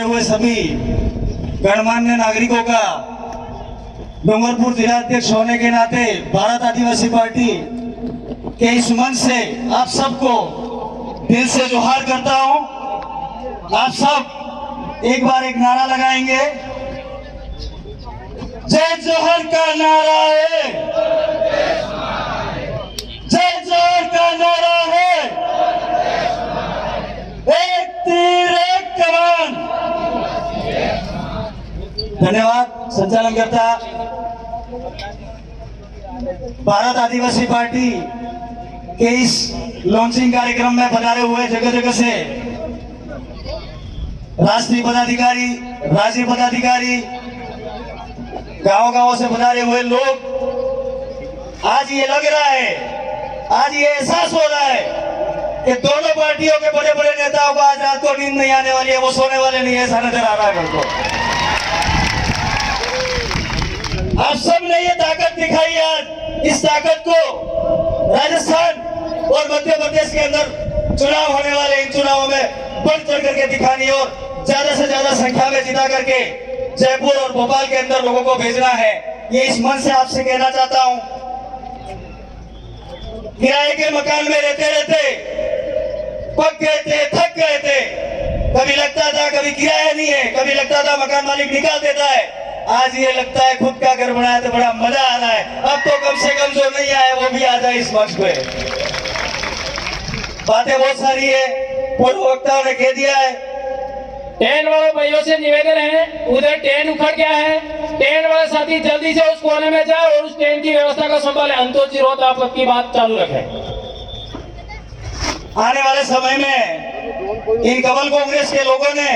हुए सभी गणमान्य नागरिकों का डूंगरपुर जिलाध्यक्ष होने के नाते भारत आदिवासी पार्टी के इस मंच से आप सबको दिल से जोहार करता हूं। आप सब एक बार एक नारा लगाएंगे। जय जोहर का नारा है, जय जोहर का नारा है, एक तीर एक कमान। धन्यवाद संचालन करता भारत आदिवासी पार्टी के इस लॉन्चिंग कार्यक्रम में पधारे हुए जगह जगह से राष्ट्रीय पदाधिकारी, राज्य पदाधिकारी, गांव-गांव से पधारे हुए लोग। आज ये लग रहा है, आज ये एहसास हो रहा है कि दोनों पार्टियों के बड़े बड़े नेताओं को आज रात को नींद नहीं आने वाली है, वो सोने वाले नहीं है, ऐसा नजर आ रहा है मेरे को। आप सब ने ये ताकत दिखाई आज। इस ताकत को राजस्थान और मध्य प्रदेश के अंदर चुनाव होने वाले इन चुनावों में बढ़ चढ़ करके दिखानी और ज्यादा से ज्यादा संख्या में जिता करके जयपुर और भोपाल के अंदर लोगों को भेजना है। ये इस मन से आपसे कहना चाहता हूं। किराए के मकान में रहते रहते पक गए थे, थक गए थे। कभी लगता था कभी किराया नहीं है, कभी लगता था मकान मालिक निकाल देता है। आज ये लगता है खुद का घर बनाया तो बड़ा मजा आ रहा है। अब तो कम से कम जो नहीं आए वो भी आ जाए इस मंच पे। बातें बहुत सारी है, पूर्व वक्ताओं ने कह दिया है। टेंट वाले भाइयों से निवेदन है, उधर टेंट उखड़ गया है, टेंट वाले साथी जल्दी से उस कोने में जाए और उस टेंट की व्यवस्था का संभाले। अंतोजी रोहत आप अपनी बात चालू रखें। आने वाले समय में इन कमल कांग्रेस के लोगों ने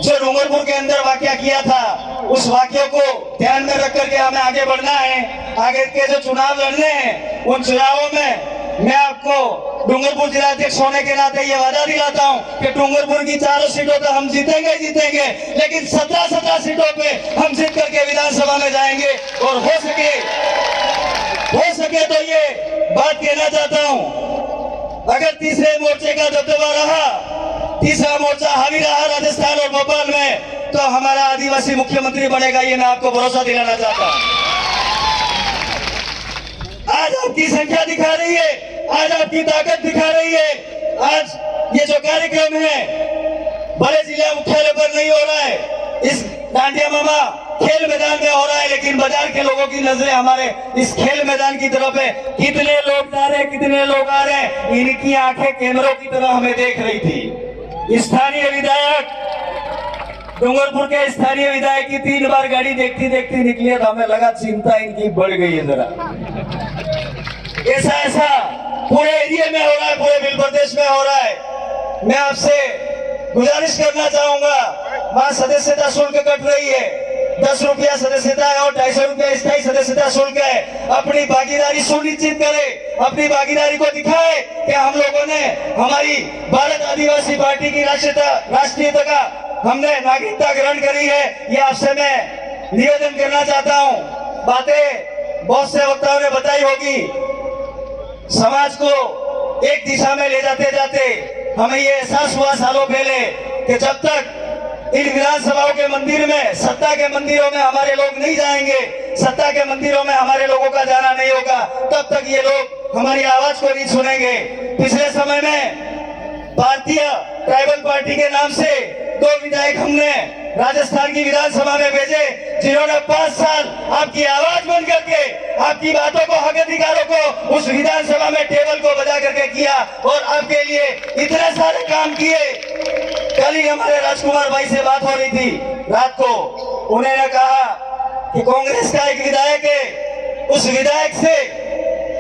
जो डूंगरपुर के अंदर वाकया किया था, उस वाक्यों को ध्यान में रख करके हमें आगे बढ़ना है। आगे के जो चुनाव लड़ने हैं, उन चुनावों में मैं आपको डूंगरपुर जिलाध्यक्ष होने के नाते ये वादा दिलाता हूं कि डूंगरपुर की 4 सीटों पे हम जीतेंगे, लेकिन 17 सीटों पे हम जीत करके विधानसभा में जाएंगे। और हो सके तो ये बात कहना चाहता हूं, अगर तीसरे मोर्चे का दबदबा रहा, तीसरा मोर्चा हावी रहा राजस्थान और भोपाल में, तो हमारा आदिवासी मुख्यमंत्री बनेगा। ये मैं आपको भरोसा दिलाना चाहता हूं। आज आपकी संख्या दिखा रही है, आज आपकी ताकत दिखा रही है। आज ये जो कार्यक्रम है बड़े जिला मुख्यालय पर नहीं हो रहा है, इस डांडिया मामा खेल मैदान में हो रहा है, लेकिन बाजार के लोगों की नजरें हमारे इस खेल मैदान की तरफ है। कितने लोग जा रहे हैं, कितने लोग आ रहे हैं, इनकी आंखें कैमरों की तरह हमें देख रही थी। स्थानीय विधायक, डूंगरपुर के स्थानीय विधायक की 3 बार गाड़ी देखती देखती निकली है, तो हमें लगा चिंता इनकी बढ़ गई है जरा। ऐसा पूरे एरिया में हो रहा है, पूरे बिल प्रदेश में हो रहा है। मैं आपसे गुजारिश करना चाहूंगा, वहां सदस्यता शुल्क कट रही है, 10 रुपया सदस्यता है और 250 रुपया स्थायी सदस्यता शुल्क है। अपनी भागीदारी सुनिश्चित करें, अपनी भागीदारी को दिखाए कि हम लोगों ने हमारी भारत आदिवासी पार्टी की राष्ट्रीयता का हमने नागरिकता ग्रहण करी है। ये आपसे मैं निवेदन करना चाहता हूं। बातें बहुत से वक्ताओं ने बताई होगी। समाज को एक दिशा में ले जाते जाते हमें ये एहसास हुआ सालों पहले कि जब तक इन विधानसभाओं के मंदिर में, सत्ता के मंदिरों में हमारे लोग नहीं जाएंगे, सत्ता के मंदिरों में हमारे लोगों का जाना नहीं होगा, तब तक ये लोग हमारी आवाज को नहीं सुनेंगे। पिछले समय में भारतीय ट्राइबल पार्टी के नाम से 2 विधायक हमने राजस्थान की विधानसभा में भेजे, जिन्होंने 5 साल आपकी आवाज बन करके आपकी बातों को, हक अधिकारों को उस विधानसभा में टेबल को बजा करके किया और आपके लिए इतने सारे काम किए। कल ही हमारे राजकुमार भाई से बात हो रही थी रात को, उन्होंने कहा कि कांग्रेस का एक विधायक है, उस विधायक से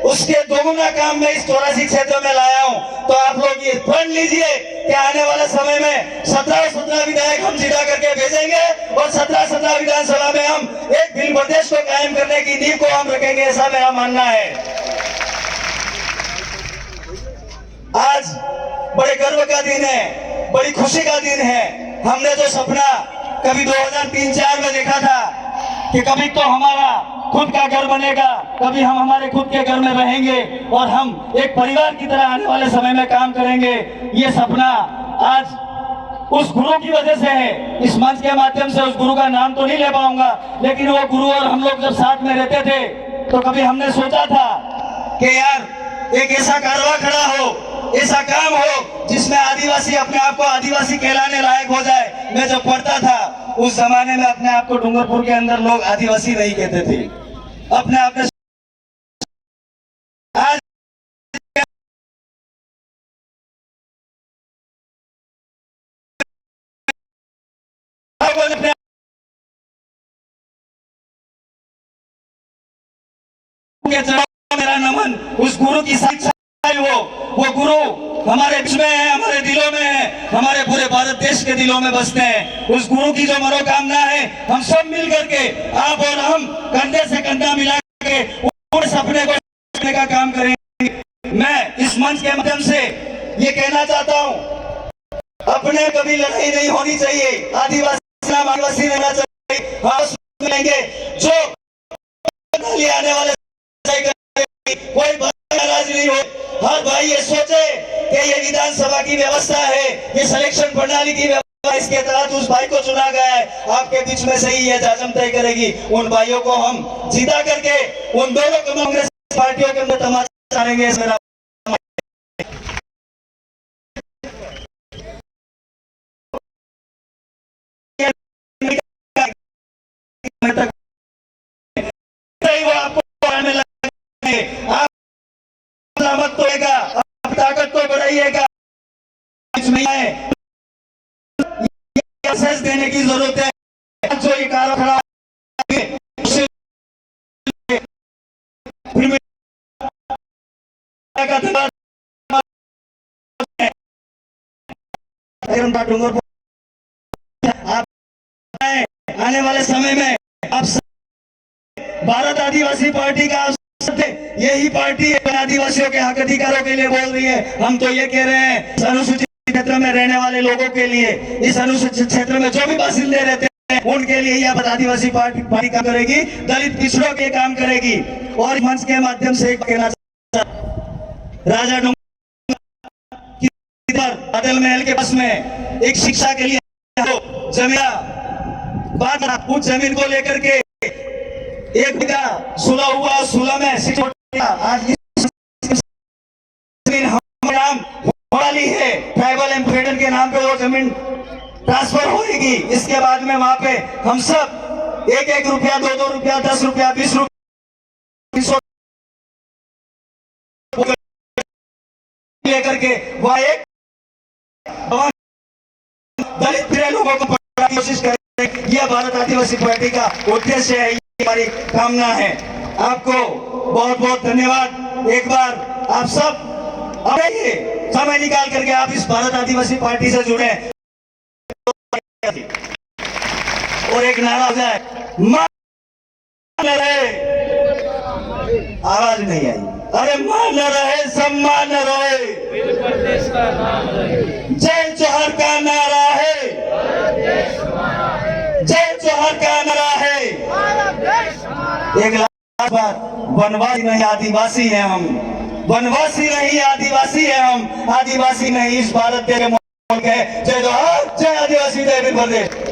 उसके दोगुना काम में इस 84 क्षेत्र में लाया हूं। तो आप लोग ये प्रण लीजिए कि आने वाले समय में 17 विधायक हम जिता करके भेजेंगे और 17 विधानसभा में हम एक बिल प्रदेश को कायम करने की नींव को हम रखेंगे, ऐसा मेरा मानना है। आज बड़े गर्व का दिन है, बड़ी खुशी का दिन है। हमने जो सपना कभी 2003-4 में देखा था कि कभी तो हमारा खुद का घर बनेगा, कभी हम हमारे खुद के घर में रहेंगे और हम एक परिवार की तरह आने वाले समय में काम करेंगे, ये सपना आज उस गुरु की वजह से है। इस मंच के माध्यम से उस गुरु का नाम तो नहीं ले पाऊंगा, लेकिन वो गुरु और हम लोग जब साथ में रहते थे तो कभी हमने सोचा था कि यार एक ऐसा कारवा खड़ा हो, ऐसा काम हो जिसमें आदिवासी अपने आप को आदिवासी कहलाने लायक हो जाए। मैं जब पढ़ता था उस जमाने में अपने आप को डूंगरपुर के अंदर लोग आदिवासी नहीं कहते थे, अपने आप में आज मेरा नमन उस गुरु की शिक्षा। वो गुरु हमारे बीच में है, हमारे दिलों में है, हमारे पूरे भारत देश के दिलों में बसते हैं। उस गुरु की जो मनोकामना है, हम सब मिल करके, आप और हम कंधे से कंधा मिला के उस सपने को करने का काम करेंगे। मैं इस मंच के माध्यम से ये कहना चाहता हूँ, अपने कभी लड़ाई नहीं होनी चाहिए, आदिवासी रहना चाहिए। हाँ मिलेंगे जो आने वाले कोई नाराज नहीं हो। हर भाई ये सोचे कि ये विधानसभा की व्यवस्था है, ये सिलेक्शन प्रणाली की व्यवस्था, इसके तहत उस भाई को चुना गया है, आपके बीच में सही है जाजम तय करेगी। उन भाइयों को हम जीता करके उन दोनों कांग्रेस पार्टियों के अंदर तमाचा मारेंगे। आप ताकत को बढ़ाइएगा, देने की जरूरत है। जो ये कार खड़ा आने वाले समय में आप भारत आदिवासी पार्टी का यही पार्टी आदिवासियों के हक अधिकारों के लिए बोल रही है। हम तो ये कह रहे हैं अनुसूचित क्षेत्र में रहने वाले लोगों के लिए, इस अनुसूचित क्षेत्र में जो भी बासिंदे रहते हैं उनके लिए यह आदिवासी पार्टी काम करेगी, दलित पिछड़ों के काम करेगी। और मंच के माध्यम से कहना राजा बादल महल के पास में एक शिक्षा के लिए जमीन उस जमीन को लेकर के एक बिघा सुलह हुआ, सुलह में आज नाम वाली है, ट्राइबल एम्फेडन के नाम पे वो जमीन ट्रांसफर होगी। इसके बाद में वहां पे हम सब 1-1 रुपया, 2-2 रुपया, 10 रुपया, 20 रुपया लेकर के वह एक दलित प्रिय लोगों को पढ़ाने की कोशिश करें। यह भारत आदिवासी पार्टी का उद्देश्य है, हमारी कामना है। आपको बहुत बहुत धन्यवाद। एक बार आप सब आइए, समय निकाल करके आप इस भारत आदिवासी पार्टी से जुड़े और एक नारा हो जाए, मान रहे, आवाज नहीं आई, अरे मान रहे, सम्मान रहे, जय जोहर का नारा है, जय जोहर का नारा है। एक लाख बार वनवासी नहीं आदिवासी है हम, वनवासी नहीं आदिवासी है हम, आदिवासी नहीं इस भारत के मुल्क है। जय जोहर, जय आदिवासी, जय वीर प्रदेश।